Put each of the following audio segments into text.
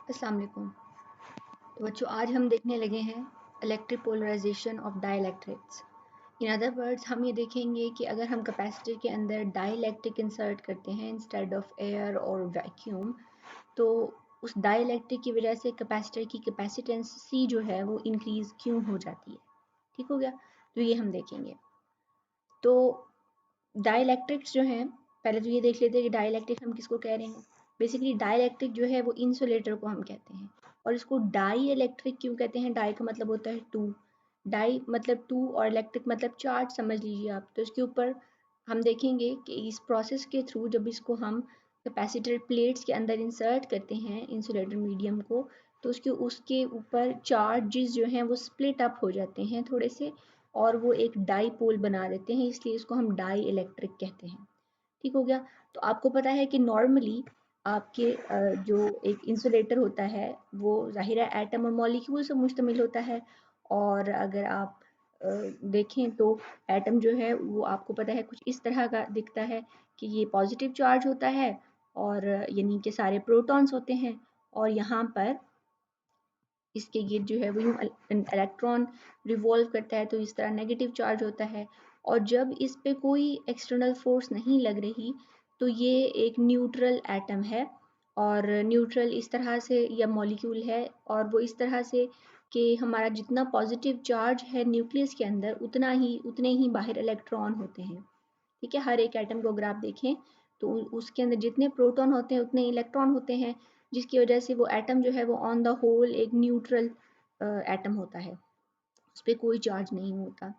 अस्सलाम वालेकुम। तो बच्चों आज हम देखने लगे हैं electric polarization of dielectrics. In other words हम ये देखेंगे कि अगर हम कैपेसिटर के अंदर डाइइलेक्ट्रिक इंसर्ट करते हैं इंस्टेड ऑफ एयर और वैक्यूम, तो उस डाइइलेक्ट्रिक की वजह से कैपेसिटर की कैपेसिटेंस सी जो है वो इंक्रीज क्यों हो जाती है। ठीक हो गया, तो ये हम देखेंगे। तो डाइइलेक्ट्रिक्स जो हैं, पहले तो ये देख लेते हैं कि डाइइलेक्ट्रिक हम किसको कह रहे हैं। बेसिकली डाइइलेक्ट्रिक जो है वो इंसुलेटर को हम कहते हैं। और इसको डाई इलेक्ट्रिक क्यों कहते हैं? डाई का मतलब होता है टू, डाई मतलब टू और इलेक्ट्रिक मतलब चार्ज समझ लीजिए आप। तो इसके ऊपर हम देखेंगे कि इस प्रोसेस के थ्रू जब इसको हम कैपेसिटर प्लेट्स के अंदर इंसर्ट करते हैं इंसुलेटर मीडियम को, तो उसके ऊपर चार्जेस जो हैं वो स्प्लिट अप हो जाते हैं थोड़े से, और वो एक डाईपोल बना देते हैं, इसलिए इसको हम डाई इलेक्ट्रिक कहते हैं। ठीक हो गया। तो आपको पता है कि नॉर्मली आपके जो एक इंसुलेटर होता है वो ज़ाहिर है एटम और मॉलिक्यूल से मुश्तमिल होता है। और अगर आप देखें तो एटम जो है वो आपको पता है कुछ इस तरह का दिखता है कि ये पॉजिटिव चार्ज होता है, और यानी कि सारे प्रोटॉन्स होते हैं, और यहाँ पर इसके गिर्द जो है वो यूँ इलेक्ट्रॉन रिवॉल्व करता है, तो इस तरह नेगेटिव चार्ज होता है। और जब इस पे कोई एक्सटर्नल फोर्स नहीं लग रही तो ये एक न्यूट्रल एटम है। और न्यूट्रल इस तरह से या मॉलिक्यूल है, और वो इस तरह से कि हमारा जितना पॉजिटिव चार्ज है न्यूक्लियस के अंदर उतने ही बाहर इलेक्ट्रॉन होते हैं। ठीक है, हर एक एटम को अगर आप देखें तो उसके अंदर जितने प्रोटॉन होते हैं उतने इलेक्ट्रॉन होते हैं, जिसकी वजह से वो एटम जो है वो ऑन द होल एक न्यूट्रल एटम होता है, उस पर कोई चार्ज नहीं होता।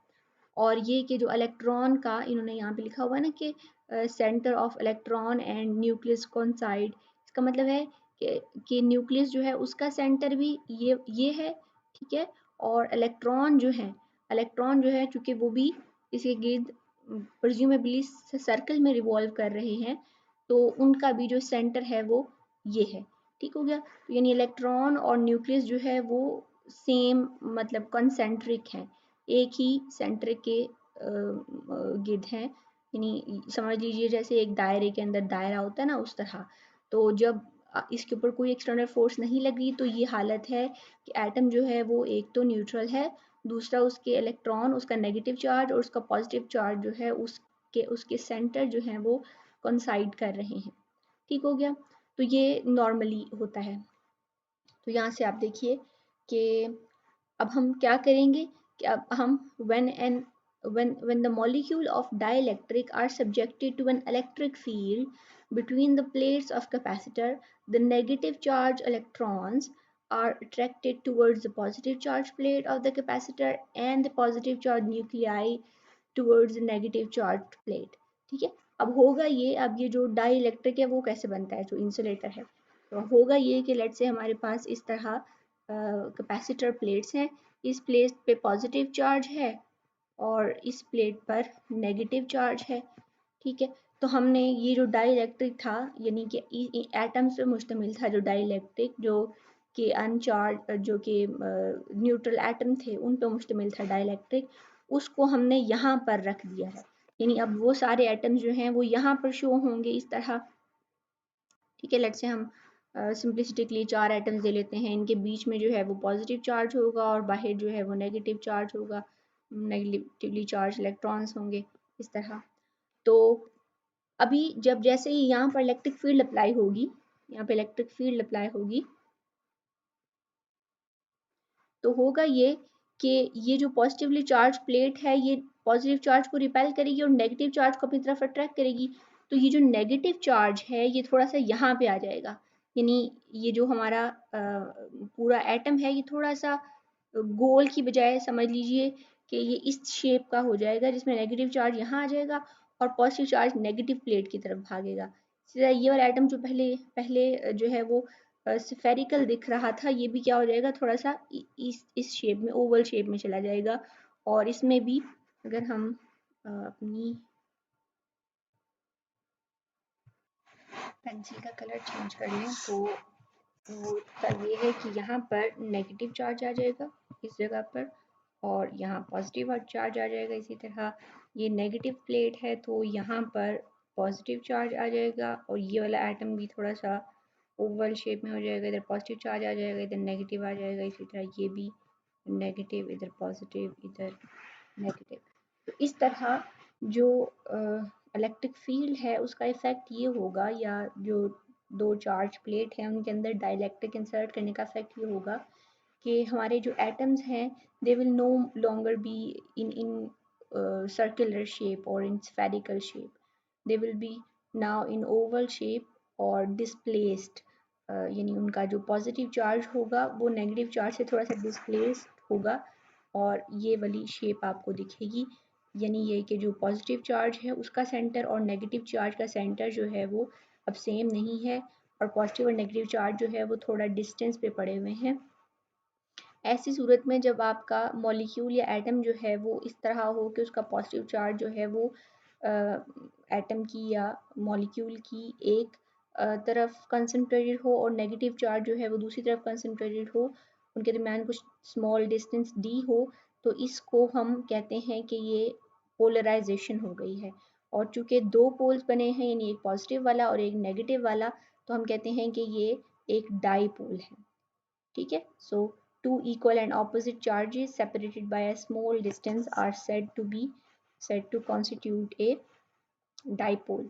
और ये कि जो इलेक्ट्रॉन का इन्होंने यहाँ पे लिखा हुआ है ना कि centre of electron and nucleus coincide, इसका मतलब है कि न्यूक्लियस जो है उसका सेंटर भी ये है। ठीक है, और इलेक्ट्रॉन जो है चूंकि वो भी इसके गिर्द प्रेज्यूमेबली सर्कल में रिवॉल्व कर रहे हैं, तो उनका भी जो सेंटर है वो ये है। ठीक हो गया। तो यानी इलेक्ट्रॉन और न्यूक्लियस जो है वो सेम मतलब कंसेंट्रिक है, एक ही सेंटर के गिर्द हैं। यानी समझ लीजिए जैसे एक दायरे के अंदर दायरा होता है ना, उस तरह। तो जब इसके ऊपर कोई एक्सटर्नल फोर्स नहीं लग रही तो ये हालत है कि एटम जो है वो एक तो न्यूट्रल है, दूसरा उसके इलेक्ट्रॉन, उसका नेगेटिव चार्ज और उसका पॉजिटिव चार्ज जो है उसके उसके सेंटर जो है वो कंसाइड कर रहे हैं। ठीक हो गया। तो ये नॉर्मली होता है। तो यहाँ से आप देखिए कि अब हम क्या करेंगे कि अब हम when the molecule of dielectric are subjected to an electric field between the plates of capacitor, the negative charge electrons are attracted towards the positive charge plate of the capacitor and the positive charge nuclei towards the negative charged plate। ठीक है, अब होगा ये, अब ये जो die electric है वो कैसे बनता है, जो इंसुलेटर है। तो होगा ये कि लेट से हमारे पास इस तरह कैपेसिटर प्लेट्स हैं, इस प्लेट पे पॉजिटिव चार्ज है और इस प्लेट पर नेगेटिव चार्ज है। ठीक है, तो हमने ये जो डाई इलेक्ट्रिक था यानी कि एटम से मुश्तमिल था, जो डाई इलेक्ट्रिक जो कि अनचार्ज जो कि न्यूट्रल एटम थे उन पर मुश्तमिल था डाई इलेक्ट्रिक, उसको हमने यहाँ पर रख दिया है। यानी अब वो सारे एटम्स जो हैं वो यहाँ पर शो होंगे इस तरह। ठीक है, लेट से हम सिंप्लिसिटी के लिए 4 एटम्स ले लेते हैं, इनके बीच में जो है वो पॉजिटिव चार्ज होगा और बाहर जो है वो नेगेटिव चार्ज होगा, नेगेटिवली चार्ज इलेक्ट्रॉन्स होंगे इस तरह। तो अभी जब जैसे ही यहाँ पर इलेक्ट्रिक फील्ड अप्लाई होगी, यहाँ पे इलेक्ट्रिक फील्ड अप्लाई होगी, तो होगा ये कि ये जो पॉजिटिवली चार्ज प्लेट है ये पॉजिटिव चार्ज को रिपेल करेगी और नेगेटिव चार्ज को अपनी तरफ अट्रैक्ट करेगी। तो ये जो नेगेटिव चार्ज है ये थोड़ा सा यहाँ पे आ जाएगा, यानी ये जो हमारा पूरा एटम है ये थोड़ा सा गोल की बजाय समझ लीजिए कि ये इस शेप का हो जाएगा, जिसमें नेगेटिव चार्ज यहाँ आ जाएगा और पॉजिटिव चार्ज नेगेटिव प्लेट की तरफ भागेगा। सीधा ये वाला एटम जो पहले पहले जो है वो स्फेरिकल दिख रहा था, ये भी क्या हो जाएगा, थोड़ा सा इस शेप में, ओवल शेप में चला जाएगा। और इसमें भी अगर हम अपनी पेंसिल का कलर चेंज कर लें तो वो तब ये है कि यहाँ पर नेगेटिव चार्ज आ जाएगा इस जगह पर, और यहाँ पॉजिटिव चार्ज आ जाएगा। इसी तरह ये नेगेटिव प्लेट है तो यहाँ पर पॉजिटिव चार्ज आ जाएगा, और ये वाला एटम भी थोड़ा सा ओवल शेप में हो जाएगा, इधर पॉजिटिव चार्ज आ जाएगा, इधर नेगेटिव आ जाएगा, इसी तरह ये भी नेगेटिव, इधर पॉजिटिव, इधर नेगेटिव। तो इस तरह जो इलेक्ट्रिक फील्ड है उसका इफेक्ट ये होगा, या जो दो चार्ज प्लेट हैं उनके अंदर डाइलेक्ट्रिक इंसर्ट करने का इफेक्ट ये होगा कि हमारे जो एटम्स हैं they will no longer be in circular shape or in spherical shape. They will be now in oval shape or displaced. यानी उनका जो पॉजिटिव चार्ज होगा वो नेगेटिव चार्ज से थोड़ा सा डिस्प्लेस्ड होगा और ये वाली शेप आपको दिखेगी। यानी ये कि जो पॉजिटिव चार्ज है उसका सेंटर और नेगेटिव चार्ज का सेंटर जो है वो अब सेम नहीं है, और पॉजिटिव और नेगेटिव चार्ज जो है वो थोड़ा डिस्टेंस पे पड़े हुए हैं। ऐसी सूरत में जब आपका मॉलिक्यूल या एटम जो है वो इस तरह हो कि उसका पॉजिटिव चार्ज जो है वो एटम की या मॉलिक्यूल की एक तरफ कंसंट्रेटेड हो और नेगेटिव चार्ज जो है वो दूसरी तरफ कंसंट्रेटेड हो, उनके दरमियान कुछ स्मॉल डिस्टेंस डी हो, तो इसको हम कहते हैं कि ये पोलराइजेशन हो गई है। और चूंकि दो पोल्स बने हैं यानी एक पॉजिटिव वाला और एक नेगेटिव वाला, तो हम कहते हैं कि ये एक डाईपोल है। ठीक है, सो two equal and opposite charges separated by a small distance are said to constitute a dipole.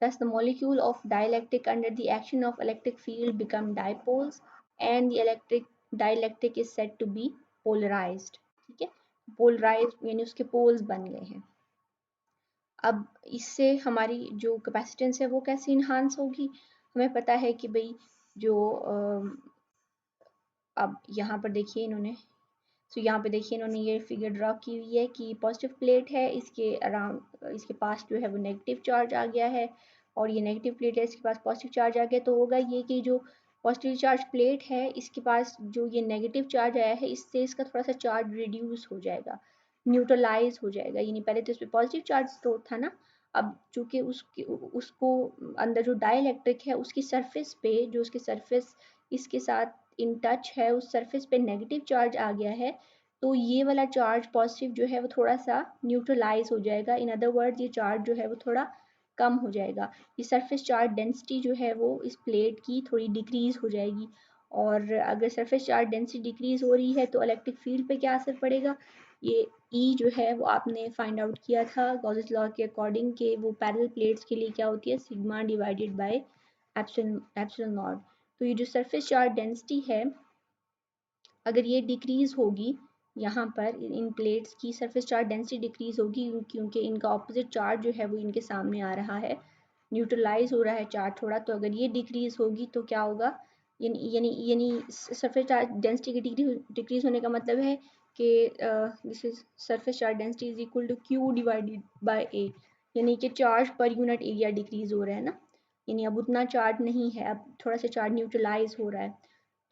Thus, the molecule of dielectric under the action of electric field become dipoles, and the dielectric is said to be polarized. ठीक है, polarized यानी उसके poles बन गए हैं। अब इससे हमारी जो कैपेसिटेंस है वो कैसे इन्हांस होगी? हमें पता है कि भाई जो अब यहाँ पर देखिए इन्होंने, तो यहाँ पे देखिए इन्होंने ये फिगर ड्रॉ की हुई है कि पॉजिटिव प्लेट है, इसके अराउंड इसके पास जो है वो नेगेटिव चार्ज आ गया है, और ये नेगेटिव प्लेट है इसके पास पॉजिटिव चार्ज आ गया। तो होगा ये कि जो पॉजिटिव चार्ज प्लेट है इसके पास जो ये नेगेटिव चार्ज आया है इससे इसका थोड़ा सा चार्ज रिड्यूस हो जाएगा, न्यूट्रलाइज हो जाएगा। यानी पहले तो इस पर पॉजिटिव चार्ज स्टोर था ना, अब चूंकि उसको अंदर जो डाइलेक्ट्रिक है उसकी सरफेस पे जो उसकी सरफेस इसके साथ इन टच है उस सरफेस पे नेगेटिव चार्ज आ गया है, तो ये वाला चार्ज पॉजिटिव जो है वो थोड़ा सा न्यूट्रलाइज हो जाएगा। इन अदर वर्ड ये चार्ज जो है वो थोड़ा कम हो जाएगा। ये सरफेस चार्ज डेंसिटी जो है वो इस प्लेट की थोड़ी डिक्रीज हो जाएगी, और अगर सरफेस चार्ज डेंसिटी डिक्रीज हो रही है तो इलेक्ट्रिक फील्ड पे क्या असर पड़ेगा? ये ई जो है वो आपने फाइंड आउट किया था गॉसेस लॉ के अकॉर्डिंग के वो पैरेलल प्लेट्स के लिए क्या होती है, sigma divided by epsilon not. तो ये जो सरफेस चार्ज डेंसिटी है अगर ये डिक्रीज होगी, यहाँ पर इन प्लेट्स की सरफेस चार्ज डेंसिटी डिक्रीज होगी क्योंकि इनका ऑपोजिट चार्ज जो है वो इनके सामने आ रहा है, न्यूट्रलाइज हो रहा है चार्ज थोड़ा। तो अगर ये डिक्रीज होगी तो क्या होगा, यानी सरफेस चार्ज डेंसिटी की डिक्रीज होने का मतलब है कि this is surface charge density is equal to Q divided by A, यानी कि charge per unit area decrease हो रहा है ना, यानी अब उतना चार्ज नहीं है, अब थोड़ा सा चार्ज न्यूट्रलाइज हो रहा है।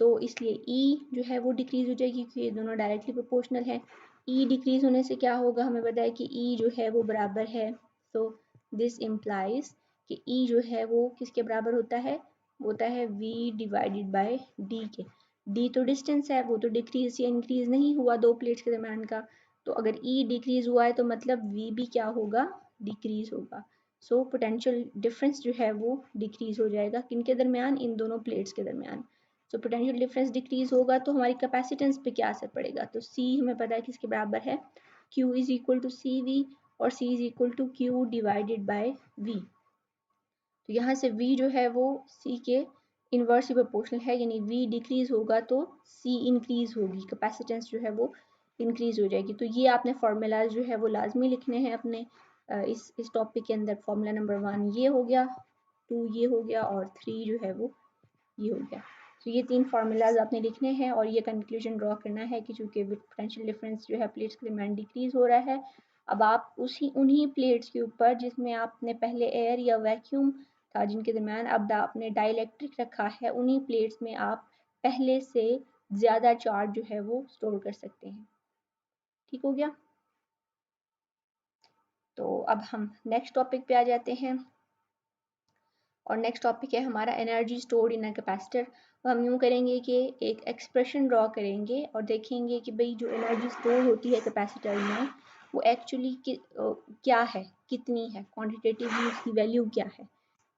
तो इसलिए E जो है वो डिक्रीज हो जाएगी क्योंकि ये दोनों डायरेक्टली प्रोपोर्शनल है। E डिक्रीज होने से क्या होगा, हमें पता है कि E जो है वो बराबर है, तो दिस इम्प्लाइज कि E जो है वो किसके बराबर होता है V डिवाइडेड बाय D के। D तो डिस्टेंस है, वो तो डिक्रीज या इंक्रीज नहीं हुआ दो प्लेट्स के दरम्यान का, तो अगर E डिक्रीज हुआ है तो मतलब V भी क्या होगा, डिक्रीज होगा। सो पोटेंशियल डिफरेंस जो है वो डिक्रीज हो जाएगा किनके दरमियान, इन दोनों प्लेट्स के दरमियान। सो पोटेंशियल डिफरेंस डिक्रीज होगा तो हमारी कैपेसिटेंस पे क्या असर पड़ेगा, तो C हमें पता है किसके बराबर है, Q is equal to C V, और C is equal to Q divided by V। तो यहाँ से V जो है वो C के इन्वर्सली प्रोपोर्शनल है, यानी V डिक्रीज होगा तो C इंक्रीज होगी, कैपेसिटेंस जो है वो इंक्रीज हो जाएगी। तो ये आपने फार्मूलाज जो है वो लाजमी लिखने हैं अपने इस टॉपिक के अंदर। फार्मूला नंबर 1 ये हो गया, 2 ये हो गया, और 3 जो है वो ये हो गया। तो ये 3 फार्मूलाज आपने लिखने हैं और ये कंक्लूजन ड्रॉ करना है कि चूंकि पोटेंशियल डिफरेंस जो है प्लेट्स के दरमियान डिक्रीज हो रहा है, अब आप उन्हीं प्लेट्स के ऊपर जिसमें आपने पहले एयर या वैक्यूम था जिनके दरमियान अब आपने डाइलेक्ट्रिक रखा है, उन्हीं प्लेट्स में आप पहले से ज़्यादा चार्ज जो है वो स्टोर कर सकते हैं। ठीक हो गया। तो अब हम नेक्स्ट टॉपिक पे आ जाते हैं, और नेक्स्ट टॉपिक है हमारा energy stored in a capacitor. तो हम यूँ करेंगे कि एक एक्सप्रेशन ड्रॉ करेंगे और देखेंगे कि भाई जो एनर्जी स्टोर होती है कैपेसिटर में वो एक्चुअली क्या है, कितनी है, क्वांटिटेटिवली उसकी वैल्यू क्या है।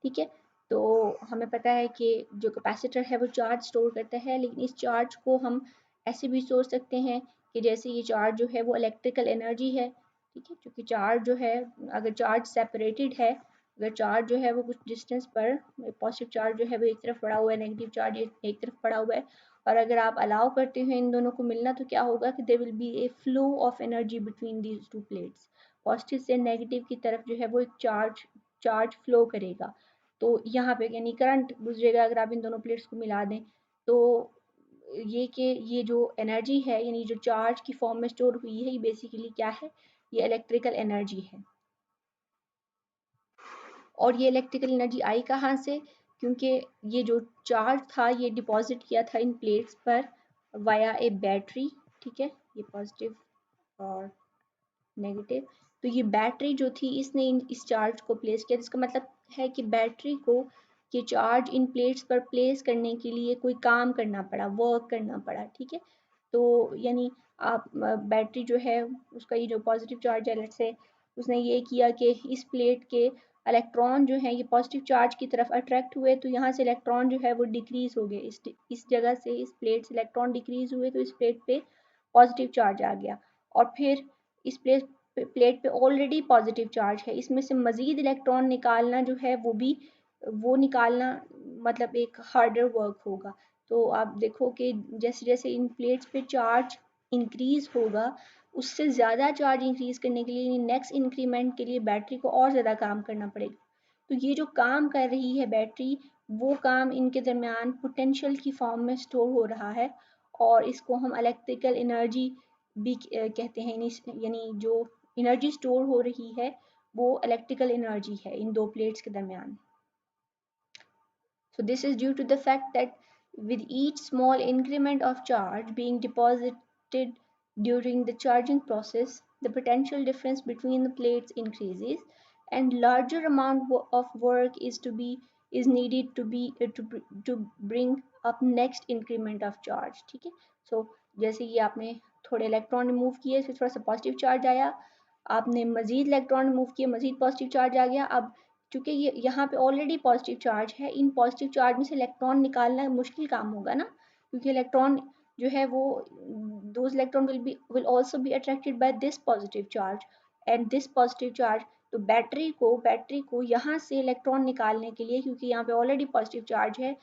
ठीक है, तो हमें पता है कि जो कैपेसिटर है वो चार्ज स्टोर करता है, लेकिन इस चार्ज को हम ऐसे भी सोच सकते हैं कि जैसे ये चार्ज जो है वो इलेक्ट्रिकल एनर्जी है, ठीक है, क्योंकि चार्ज जो है, अगर चार्ज सेपरेटेड है, अगर चार्ज जो है वो कुछ डिस्टेंस पर, पॉजिटिव चार्ज जो है वो एक तरफ पड़ा हुआ है, नेगेटिव चार्ज एक तरफ पड़ा हुआ है, और अगर आप अलाउ करते हो इन दोनों को मिलना, तो क्या होगा कि there will be a flow of energy between these two plates. Positive से नेगेटिव की तरफ जो है वो एक चार्ज चार्ज फ्लो करेगा, तो यहाँ पे यानी करंट गुजरेगा अगर आप इन दोनों प्लेट्स को मिला दें। तो ये कि ये जो एनर्जी है, यानी जो चार्ज की फॉर्म में स्टोर हुई है, ये बेसिकली क्या है, ये इलेक्ट्रिकल एनर्जी है। और ये इलेक्ट्रिकल एनर्जी आई कहाँ से, क्योंकि ये जो चार्ज था ये डिपॉजिट किया था इन प्लेट्स पर वाया ए बैटरी, ठीक है, ये पॉजिटिव और नेगेटिव। तो ये बैटरी जो थी इसने इस चार्ज को प्लेस किया, जिसका मतलब है कि बैटरी को ये चार्ज इन प्लेट्स पर प्लेस करने के लिए कोई काम करना पड़ा, वर्क करना पड़ा, ठीक है। तो यानी आप बैटरी जो है उसका ये जो पॉजिटिव चार्ज है, लेट्स से उसने ये किया कि इस प्लेट के इलेक्ट्रॉन जो है ये पॉजिटिव चार्ज की तरफ अट्रैक्ट हुए, तो यहाँ से इलेक्ट्रॉन जो है वो डिक्रीज हो गए, इस जगह से इस प्लेट से इलेक्ट्रॉन डिक्रीज हुए, तो इस प्लेट पे पॉजिटिव चार्ज आ गया। और फिर इस प्लेट पे ऑलरेडी पॉजिटिव चार्ज है, इसमें से मज़ीद इलेक्ट्रॉन निकालना जो है वो निकालना मतलब एक हार्डर वर्क होगा। तो आप देखो कि जैसे जैसे इन प्लेट्स पे चार्ज इंक्रीज होगा, उससे ज़्यादा चार्ज इंक्रीज करने के लिए नेक्स्ट इंक्रीमेंट के लिए बैटरी को और ज़्यादा काम करना पड़ेगा। तो ये जो काम कर रही है बैटरी, वो काम इनके दरमियान पोटेंशियल की फॉर्म में स्टोर हो रहा है, और इसको हम इलेक्ट्रिकल एनर्जी भी कहते हैं, यानी जो एनर्जी स्टोर हो रही है वो इलेक्ट्रिकल एनर्जी है इन दो प्लेट्स के दरमियान। So this is due to the fact that with each small increment of charge being deposited during the charging process, the potential difference between the plates increases, and larger amount of work is needed to bring up next increment of charge, ठीक है। So जैसे कि आपने थोड़े electron remove किए, फिर थोड़ा सा पॉजिटिव चार्ज आया, आपने मजीद इलेक्ट्रॉन रिमूव किए, मजीद पॉजिटिव चार्ज आ गया। अब क्योंकि ये यहाँ पे ऑलरेडी पॉजिटिव चार्ज है, इन पॉजिटिव चार्ज में से इलेक्ट्रॉन निकालना मुश्किल काम होगा ना, क्योंकि इलेक्ट्रॉन जो है वो those electron will also be attracted by this positive charge and this positive charge. तो बैटरी को यहाँ से इलेक्ट्रॉन निकालने के लिए, क्योंकि यहाँ पे ऑलरेडी पॉजिटिव चार्ज है,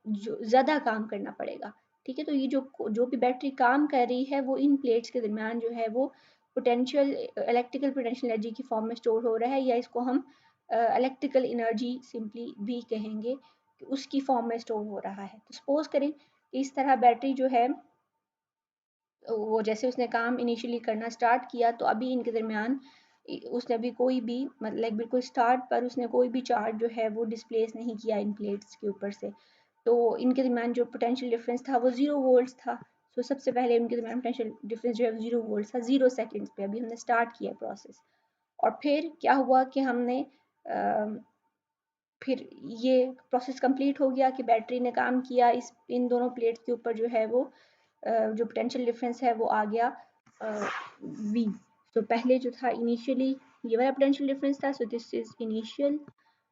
ज़्यादा काम करना पड़ेगा, ठीक है। तो ये जो भी बैटरी काम कर रही है वो इन प्लेट्स के दरमियान जो है वो पोटेंशियल इलेक्ट्रिकल पोटेंशियल एनर्जी की फॉर्म में स्टोर हो रहा है, या इसको हम इलेक्ट्रिकल एनर्जी सिंपली भी कहेंगे कि उसकी फॉर्म में स्टोर हो रहा है। तो सपोज करें कि इस तरह बैटरी जो है वो जैसे उसने काम इनिशियली करना स्टार्ट किया, तो अभी इनके दरमियान उसने अभी कोई भी मतलब बिल्कुल स्टार्ट पर उसने कोई भी चार्ज जो है वो डिस्प्लेस नहीं किया इन प्लेट्स के ऊपर से, तो इनके दरमियान जो पोटेंशियल डिफरेंस था वो 0 वोल्ट्स था। तो सबसे पहले इनके दरमियान पोटेंशियल डिफरेंस जो है 0 वोल्ट्स था 0 सेकेंड्स पे, अभी हमने स्टार्ट किया प्रोसेस। और फिर क्या हुआ कि हमने फिर ये प्रोसेस कंप्लीट हो गया कि बैटरी ने काम किया, इन दोनों प्लेट्स के ऊपर जो है वो जो पोटेंशियल डिफरेंस है वो आ गया V। तो पहले जो था इनिशियली ये वाला पोटेंशियल डिफरेंस था, सो दिस इज इनिशियल,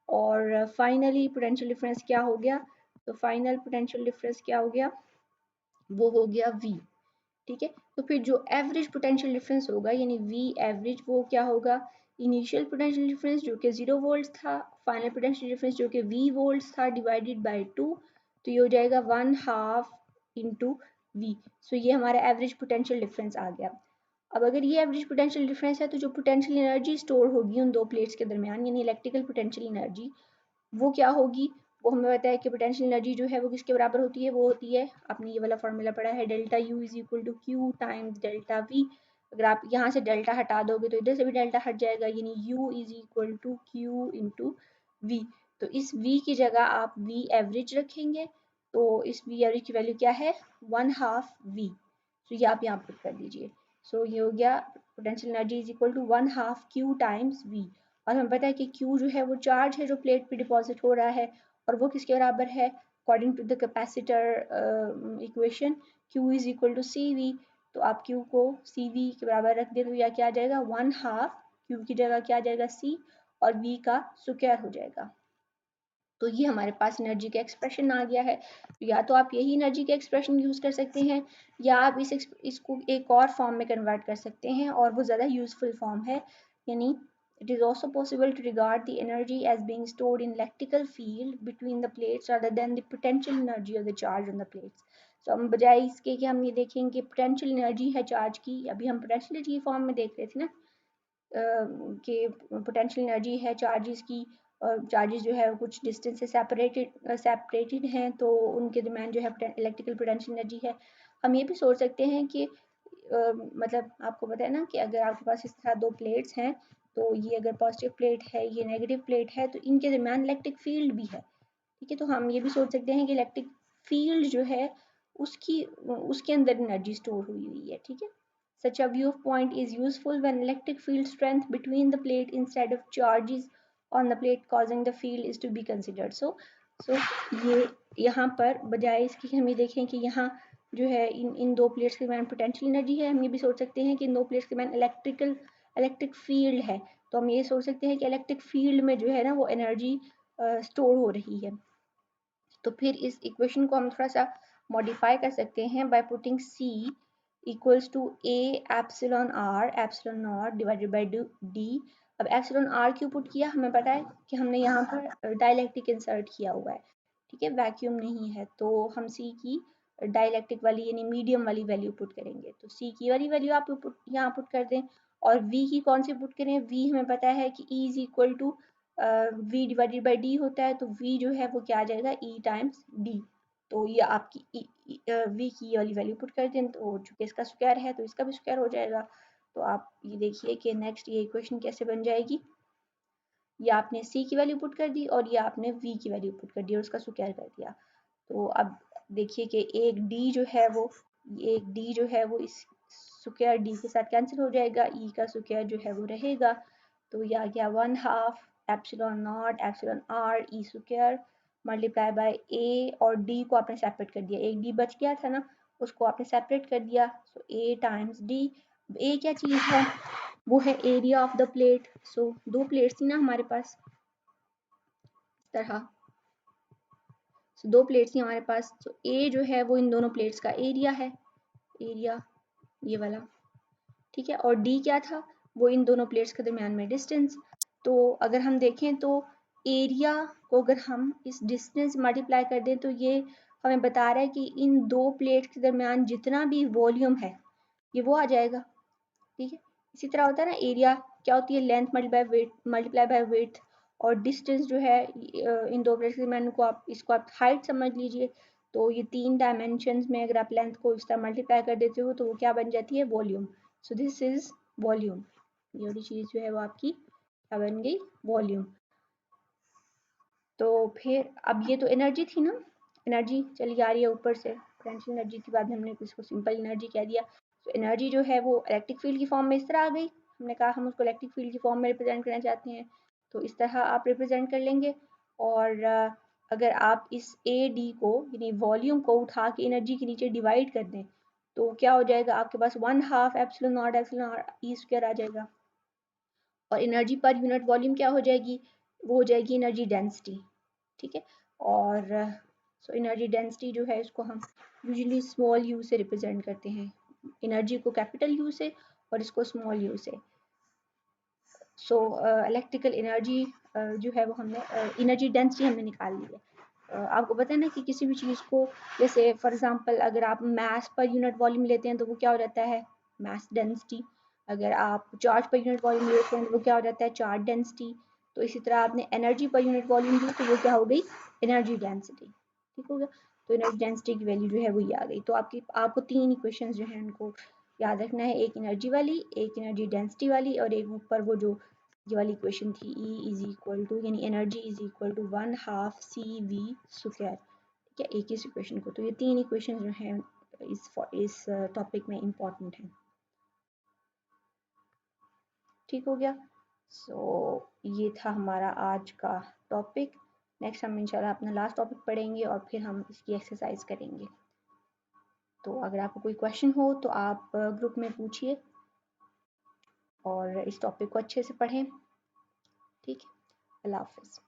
और फाइनली पोटेंशियल डिफरेंस क्या हो गया, तो फाइनल पोटेंशियल डिफरेंस क्या हो गया, वो हो गया V, ठीक है। तो फिर जो एवरेज पोटेंशियल डिफरेंस होगा यानी V एवरेज, वो क्या होगा, इनिशियल पोटेंशियल डिफरेंस जो कि 0 वोल्ट था, फाइनल पोटेंशियल डिफरेंस जो कि V वोल्ट था डिवाइडेड बाय 2, तो ये हो जाएगा 1/2 इंटू V। सो ये हमारा एवरेज पोटेंशियल डिफरेंस आ गया। अब अगर ये एवरेज पोटेंशियल डिफरेंस है, तो जो पोटेंशियल एनर्जी स्टोर होगी उन दो प्लेट्स के दरमियान यानी इलेक्ट्रिकल पोटेंशियल एनर्जी, वो क्या होगी, वो हमें पता है कि पोटेंशियल एनर्जी जो है वो किसके बराबर होती है, वो होती है, आपने ये वाला फॉर्मूला पढ़ा है, delta U is equal to Q times delta V. अगर आप यहाँ से डेल्टा हटा दोगे तो इधर से भी डेल्टा हट जाएगा, यानी U is equal to Q into V. तो इस v की जगह आप v एवरेज रखेंगे, तो इस v एवरेज की वैल्यू क्या है, 1/2 v। तो ये आप यहाँ पुट कर दीजिए। सो ये हो गया potential energy is equal to 1/2 Q times v। और हमें पता है कि Q जो है वो चार्ज है जो प्लेट पे डिपॉजिट हो रहा है, और वो किसके बराबर है, according to the capacitor equation Q is equal to C V. तो आप Q को सी वी के बराबर रख दे तो यह क्या आ जाएगा, 1/2 Q की जगह क्या आ जाएगा C, और V का स्क्वायर हो जाएगा। तो ये हमारे पास एनर्जी का एक्सप्रेशन आ गया है। या तो आप यही एनर्जी का एक्सप्रेशन यूज़ कर सकते हैं, या आप इसको एक और फॉर्म में कन्वर्ट कर सकते हैं, और वो ज़्यादा यूज़फुल फॉर्म है। यानी it is also possible to regard the energy as being stored in electrical field between the plates rather than the potential energy of the charge on the plates. तो हम बजाय इसके कि हम ये देखेंगे कि पोटेंशियल एनर्जी है चार्ज की, अभी हम पोटेंशियल एनर्जी की फॉर्म में देख रहे थे ना, कि पोटेंशियल एनर्जी है चार्जेस की, चार्जेस जो है कुछ डिस्टेंस से सेपरेटेड हैं, तो उनके दरमियान जो है इलेक्ट्रिकल पोटेंशियल एनर्जी है। हम ये भी सोच सकते हैं कि मतलब आपको पता है ना कि अगर आपके पास इस तरह दो प्लेट्स हैं, तो ये अगर पॉजिटिव प्लेट है, ये नेगेटिव प्लेट है, तो इनके दरमियान इलेक्ट्रिक फील्ड भी है। ठीक है, तो हम ये भी सोच सकते हैं कि इलेक्ट्रिक फील्ड जो है उसके अंदर एनर्जी स्टोर हुई हुई है। ठीक है, such a viewpoint is useful when electric field strength between the plate instead of charges on the plate causing the field is to be considered. So ये यहाँ पर बजाय इसकी हम ये देखें कि यहाँ जो है इन दो प्लेट्स के दरमियान पोटेंशियल एनर्जी है, हम ये भी सोच सकते हैं कि इन दो प्लेट्स के दरमियान इलेक्ट्रिक फील्ड है, तो हम ये सोच सकते हैं कि इलेक्ट्रिक फील्ड में जो है ना वो एनर्जी स्टोर हो रही है। तो फिर इस इक्वेशन को हम थोड़ा सा मॉडिफाई कर सकते हैं by putting C equals to A epsilon naught divided by D। अब एप्सिलॉन R क्यों पुट किया, हमें पता है कि हमने यहाँ पर डाइलेक्ट्रिक इंसर्ट किया हुआ है। ठीक है, वैक्यूम नहीं है, तो हम C की डाइलेक्ट्रिक वाली यानी मीडियम वाली वैल्यू पुट करेंगे। तो C की वाली वैल्यू आप यहाँ पुट कर दें, और V की कौन सी पुट करें, V हमें पता है कि E is equal to V divided by D होता है, तो V जो है वो क्या आ जाएगा, E टाइम्स D। तो ये आपकी V की वाली वैल्यू पुट कर दें, तो चूंकि इसका स्क्वायर है तो इसका भी स्क्वायर हो जाएगा। तो आप ये देखिए कि नेक्स्ट ये इक्वेशन कैसे बन जाएगी, ये आपने C की वैल्यू पुट कर दी और ये आपने V की वैल्यू पुट कर दी और उसका स्क्वायर कर दिया। तो अब देखिए कि एक D जो है वो इस स्क्वायर D के साथ कैंसिल हो जाएगा, E का स्क्वायर जो है वो रहेगा। तो यह आ गया 1/2 epsilon not epsilon R E square multiply by A, और D को आपने सेपरेट कर दिया, एक D बच गया था ना, उसको आपने सेपरेट कर दिया। सो A टाइम्स D। A क्या चीज़ है, वो है एरिया ऑफ द प्लेट। सो दो प्लेट्स थी ना हमारे पास, इस तरह दो प्लेट्स थी हमारे पास, तो A जो है वो इन दोनों प्लेट्स का एरिया है, एरिया ये वाला। ठीक है, और D क्या था, वो इन दोनों प्लेट्स के दरमियान में डिस्टेंस। तो अगर हम देखें तो एरिया को अगर हम इस डिस्टेंस मल्टीप्लाई कर दें, तो ये हमें बता रहा है कि इन दो प्लेट्स के दरमियान जितना भी वॉल्यूम है ये वो आ जाएगा। ठीक है, इसी तरह होता है ना, एरिया क्या होती है, लेंथ मल्टीप्लाई बाय वेट, और डिस्टेंस जो है इन दो प्लेट्स के दरमियान को आप इसको आप हाइट समझ लीजिए। तो ये 3 डायमेंशंस में अगर आप लेंथ को इस तरह मल्टीप्लाई कर देते हो तो वो क्या बन जाती है, volume. So this is volume, ये वाली चीज़ जो है वो आपकी क्या बन गई, वॉल्यूम। तो फिर अब ये तो एनर्जी थी ना, एनर्जी चली आ रही है ऊपर से, पोटेंशियल एनर्जी के बाद हमने इसको सिंपल एनर्जी कह दिया। तो एनर्जी जो है वो इलेक्ट्रिक फील्ड की फॉर्म में इस तरह आ गई, हमने कहा हम उसको इलेक्ट्रिक फील्ड की फॉर्म में रिप्रेजेंट करना चाहते हैं, तो इस तरह आप रिप्रेजेंट कर लेंगे। और अगर आप इस ए डी को यानी वॉल्यूम को उठा के एनर्जी के नीचे डिवाइड कर दें, तो क्या हो जाएगा, आपके पास 1/2 epsilon not epsilon E square आ जाएगा। और एनर्जी पर यूनिट वॉल्यूम क्या हो जाएगी, वो हो जाएगी एनर्जी डेंसिटी। ठीक है, और सो एनर्जी डेंसिटी जो है इसको हम यूजुअली स्मॉल यू से रिप्रेजेंट करते हैं, एनर्जी को कैपिटल यू से और इसको स्मॉल यू से। सो इलेक्ट्रिकल एनर्जी जो है वो हमने एनर्जी डेंसिटी हमने निकाल ली है। आपको पता है ना कि किसी भी चीज़ को, जैसे फॉर एग्जांपल अगर आप मास पर यूनिट वॉल्यूम लेते हैं तो वो क्या हो जाता है, मास डेंसिटी। अगर आप चार्ज पर यूनिट वॉल्यूम लेते हैं तो वो क्या हो जाता है, चार्ज डेंसिटी। तो इसी तरह आपने एनर्जी पर यूनिट वॉल्यूम ली तो वो क्या हो गई, एनर्जी डेंसिटी। ठीक हो गया, तो एनर्जी डेंसिटी की वैल्यू जो है वो ये आ गई। तो आपको 3 इक्वेशन जो है उनको याद रखना है, एक एनर्जी वाली, एक एनर्जी डेंसिटी वाली, और एक ऊपर वो जो ये वाली इक्वेशन थी E इज इक्वल टू यानी energy is equal to 1/2 CV square. ठीक है, एक इस इक्वेशन को, तो ये 3 इक्वेशन जो हैं इस टॉपिक में इम्पॉर्टेंट हैं। ठीक हो गया, सो ये था हमारा आज का टॉपिक। नेक्स्ट हम इंशाल्लाह अपना लास्ट टॉपिक पढ़ेंगे और फिर हम इसकी एक्सरसाइज करेंगे। तो अगर आपको कोई क्वेश्चन हो तो आप ग्रुप में पूछिए और इस टॉपिक को अच्छे से पढ़ें। ठीक है, अल्लाह हाफिज़।